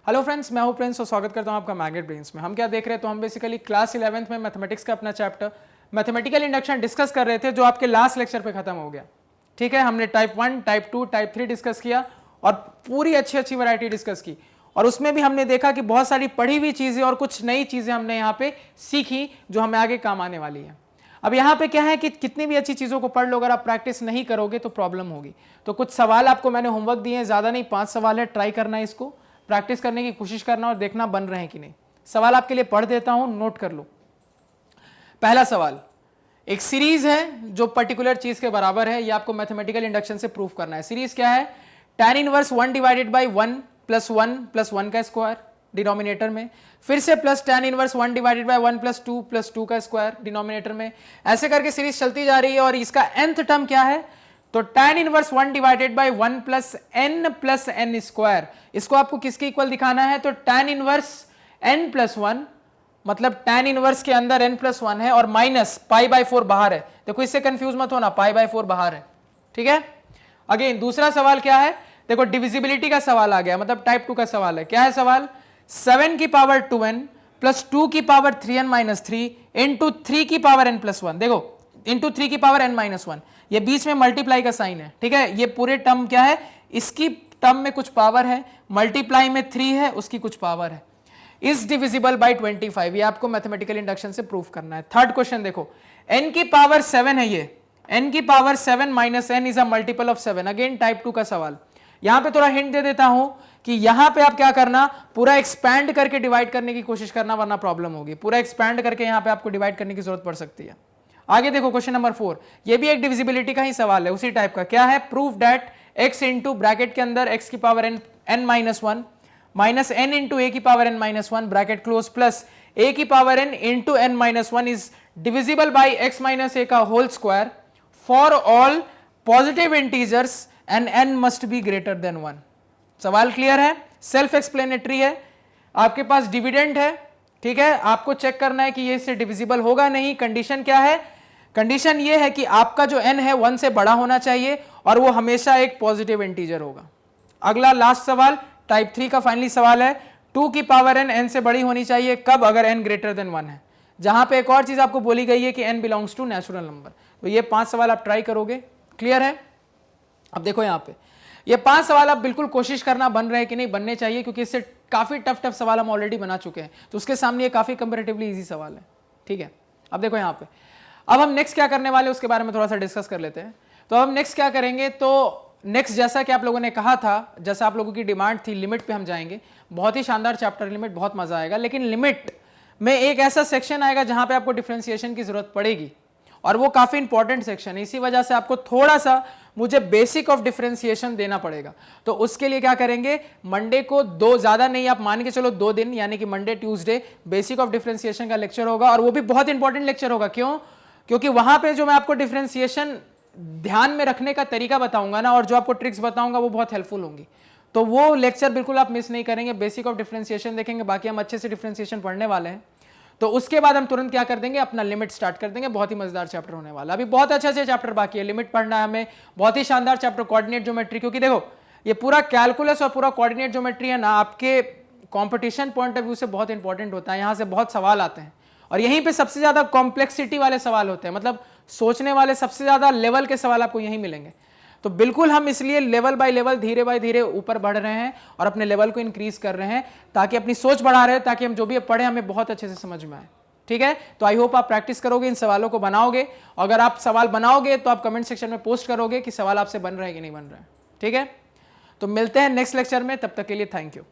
Hello friends, मैं हूं Prince और स्वागत करता हूं आपका मैग्नेट ब्रेन्स में। हम क्या देख रहे हैं, तो हम बेसिकली क्लास 11th में मैथमेटिक्स का अपना चैप्टर मैथमेटिकल इंडक्शन डिस्कस कर रहे थे, जो आपके लास्ट लेक्चर पे खत्म हो गया। ठीक है, हमने टाइप 1, टाइप 2, टाइप 3 डिस्कस किया और पूरी अच्छी वैरायटी डिस्कस की। और उसमें भी हमने देखा कि बहुत सारी पढ़ी हुई चीजें और कुछ नई चीजें हमने यहाँ पे सीखी जो हमें आगे काम आने वाली है। अब यहाँ पे क्या है कि कितनी भी अच्छी चीजों को पढ़ लो, अगर आप प्रैक्टिस नहीं करोगे तो प्रॉब्लम होगी। तो कुछ सवाल आपको मैंने होमवर्क दिए हैं, ज्यादा नहीं, 5 सवाल है, ट्राई करना है, इसको प्रैक्टिस करने की कोशिश करना और देखना बन रहे हैं कि नहीं। सवाल आपके लिए पढ़ देता हूं, नोट कर लो। पहला सवाल, एक सीरीज है जो पर्टिकुलर चीज के बराबर है, ये आपको मैथमेटिकल इंडक्शन से प्रूफ करना है। सीरीज क्या है? tan inverse 1 divided by 1 plus 1 plus 1 का स्क्वायर डिनोमिनेटर में, फिर से plus tan inverse 1 divided by 1 plus 2 का स्क्वायर डिनोमिनेटर में। ऐसे करके सीरीज चलती जा रही है और इसका nth टर्म क्या है? तो tan inverse 1 divided by 1 plus n square, इसको आपको किसके इक्वल दिखाना है? तो tan इनवर्स n प्लस 1, मतलब tan इनवर्स के अंदर n प्लस 1 है और माइनस पाई बाई 4 बाहर है। देखो इससे कंफ्यूज मत होना, पाई बाई 4 बाहर है। ठीक है, अगेन दूसरा सवाल क्या है? देखो डिविजिबिलिटी का सवाल आ गया, मतलब टाइप 2 का सवाल है। क्या है सवाल? 7 की पावर 2n प्लस 2 की पावर 3n माइनस 3 इंटू 3 की पावर n प्लस 1। देखो इंटू 3 की पावर n माइनस 1, ये बीच में मल्टीप्लाई का साइन है। ठीक है, ये पूरे टर्म क्या है? इसकी टर्म में कुछ पावर है, मल्टीप्लाई में 3 है, उसकी कुछ पावर है। इज डिविजिबल बाई 25, ये आपको मैथमेटिकल इंडक्शन से प्रूफ करना है। थर्ड क्वेश्चन देखो, n की पावर 7 है, ये n की power 7 minus n is a multiple of 7। Again type 2 का सवाल। यहां पे थोड़ा हिंट दे देता हूं कि यहां पे आप क्या करना, पूरा एक्सपैंड करके डिवाइड करने की कोशिश करना, वरना प्रॉब्लम होगी। पूरा एक्सपैंड करके यहां पे आपको डिवाइड करने की जरूरत पड़ सकती है। आगे देखो क्वेश्चन नंबर 4, ये भी एक डिविजिबिलिटी का ही सवाल है, उसी टाइप का। क्या है? Proof that x into bracket के अंदर x की power n minus 1 minus n into a की power n minus 1 bracket close plus a की power n into n minus 1 is divisible by x minus a का whole square for all positive integers and n must be greater than 1। सवाल clear है, self explanatory है, आपके पास dividend है। ठीक है, आपको चेक करना है कि ये इससे डिविजिबल होगा नहीं। कंडीशन क्या है? कंडीशन ये है कि आपका जो n है 1 से बड़ा होना चाहिए और वो हमेशा एक पॉजिटिव इंटीजर होगा। अगला लास्ट सवाल, टाइप 3 का फाइनली सवाल है, 2 की पावर n से बड़ी होनी चाहिए, कब? अगर n ग्रेटर देन 1 है। जहां पे एक और चीज आपको बोली गई है कि n belongs to natural number. तो ये 5 सवाल आप ट्राई करोगे, क्लियर है? अब देखो यहां पे ये 5 सवाल आप बिल्कुल कोशिश करना बन रहे हैं कि नहीं, बनने चाहिए, क्योंकि इससे काफी टफ सवाल हम ऑलरेडी बना चुके हैं, तो उसके सामने ये काफी कंपैरेटिवली इजी सवाल है। ठीक है, अब देखो यहां पे, अब हम नेक्स्ट क्या करने वाले उसके बारे में थोड़ा सा डिस्कस कर लेते हैं। तो हम नेक्स्ट क्या करेंगे, तो नेक्स्ट जैसा कि आप लोगों ने कहा था, जैसा आप लोगों की डिमांड थी, लिमिट पे हम जाएंगे। बहुत ही शानदार चैप्टर लिमिट, बहुत मजा आएगा। लेकिन लिमिट में एक ऐसा सेक्शन आएगा जहां पे आपको डिफरेंशिएशन की जरूरत पड़ेगी और वो काफी इंपॉर्टेंट सेक्शन है। इसी वजह से आपको थोड़ा सा मुझे बेसिक ऑफ डिफरेंशिएशन देना पड़ेगा। तो उसके लिए क्या करेंगे, मंडे को 2, ज्यादा नहीं, आप मान के चलो 2 दिन, यानी कि Monday Tuesday basic of differentiation का लेक्चर होगा और वो भी बहुत इंपॉर्टेंट लेक्चर होगा। क्यों? क्योंकि वहां पे जो मैं आपको डिफरेंशिएशन ध्यान में रखने का तरीका बताऊंगा ना, और जो आपको ट्रिक्स बताऊंगा, वो बहुत हेल्पफुल होंगी। तो वो लेक्चर बिल्कुल आप मिस नहीं करेंगे। बेसिक ऑफ डिफरेंशिएशन देखेंगे, बाकी हम अच्छे से डिफरेंशिएशन पढ़ने वाले हैं। तो उसके बाद हम तुरंत क्या कर देंगे, अपना लिमिट स्टार्ट कर देंगे। बहुत ही मजेदार चैप्टर होने वाला। अभी बहुत अच्छे चैप्टर बाकी है, लिमिट पढ़ना है हमें, बहुत ही शानदार चैप्टर कोऑर्डिनेट ज्योमेट्री। क्योंकि देखो ये पूरा कैलकुलस और पूरा कोऑर्डिनेट ज्योमेट्री है ना, आपके कंपटीशन पॉइंट ऑफ व्यू से बहुत इंपॉर्टेंट होता है। यहां से बहुत सवाल आते हैं और यहीं पे सबसे ज्यादा कॉम्प्लेक्सिटी वाले सवाल होते हैं, मतलब सोचने वाले सबसे ज्यादा लेवल के सवाल आपको यहीं मिलेंगे। तो बिल्कुल हम इसलिए लेवल बाय लेवल, धीरे बाय धीरे ऊपर बढ़ रहे हैं और अपने लेवल को इंक्रीज कर रहे हैं, ताकि अपनी सोच बढ़ा रहे हैं, ताकि हम जो भी पढ़े हमें बहुत अच्छे से समझ में आए। ठीक है, तो आई होप आप प्रैक्टिस करोगे, इन सवालों को बनाओगे। अगर आप सवाल बनाओगे तो आप कमेंट सेक्शन में पोस्ट करोगे कि सवाल आपसे बन रहे हैं कि नहीं बन रहे हैं। ठीक है, तो मिलते हैं नेक्स्ट लेक्चर में, तब तक के लिए थैंक यू।